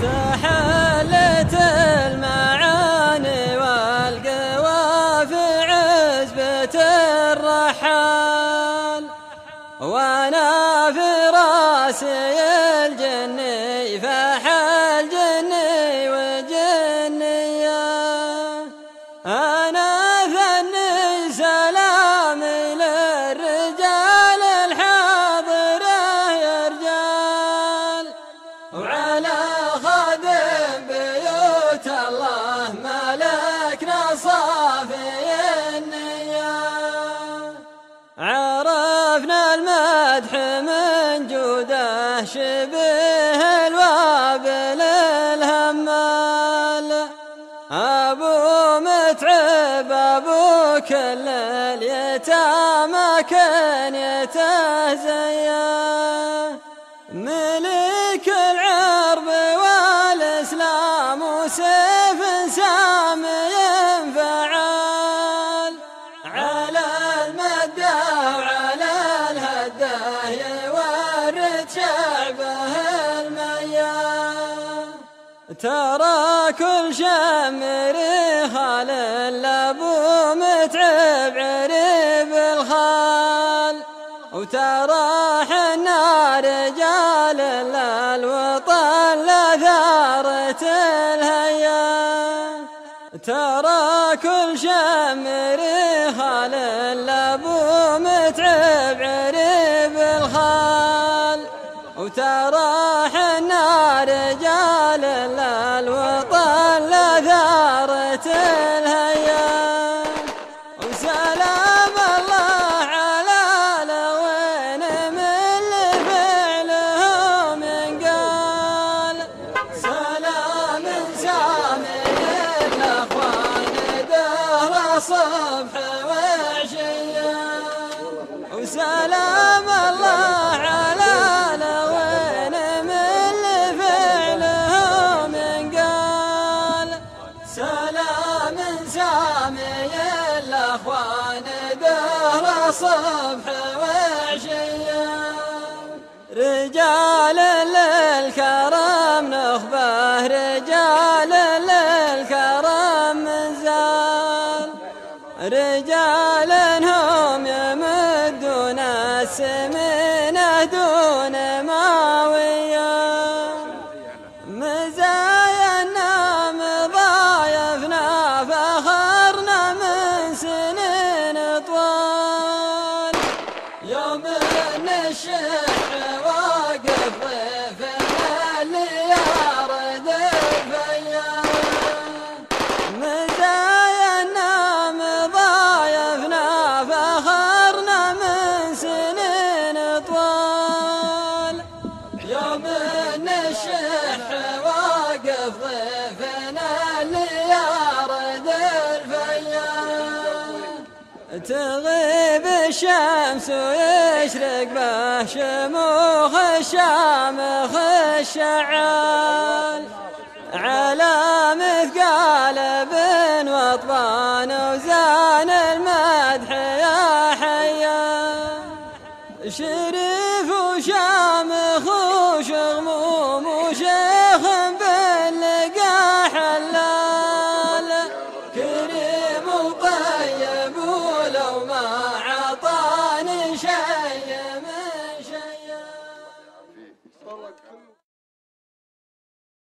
تحلت المعاني والقوى في عزبة الرحال، وانا في راسي الجني فحل جني وجنية. انا ثني سلامي للرجال الحاضرة يا رجال، وعلى خادم بيوت الله ملكنا صافي النية. عرفنا المدح من جوده شبه الوابل الهمال، أبو متعب أبو كل اليتامى كنيته زيه، ملك العرب والإسلام وسيف سامي فعال، على المدة وعلى الهدة يورد شعبه المياه. ترى كل شمر خال أبو متعب عريب الخال، وترى حنا رجال الوطن لثارة الهيا. ترى كل شمر خال أبو متعب عريب الخال، وترى حنا رجال الوطن لثارة الهيا. وسلام الله على لوين من فعلهم ينقال، سلام سامي الأخوان دهر صبح وعشية. وسلام الله على لوين من فعلهم ينقال، سلام سامي الأخوان دهر صبح وعشية. رجال للكرم نخبه، رجال للكرم منزال، رجال هم يمدون السمينة دون ماوية. مزايانا مضايفنا فخرنا من سنين طوال، يوم ان الشح واقف ضيفنا اللي يارد الفيا. مزايانا مضايفنا فخرنا من سنين طوال، يوم ان الشح واقف ضيفنا اللي يارد الفيا. تغيب الشمس ويشرق به شموخ الشامخ الشعال، على مثقال بن وطبان وزان المدح يا حيا. شريف وشامخ وشغموم وشيخ باللقا حلال، كريم وطيب ولو ما عطاني شيء من شيء.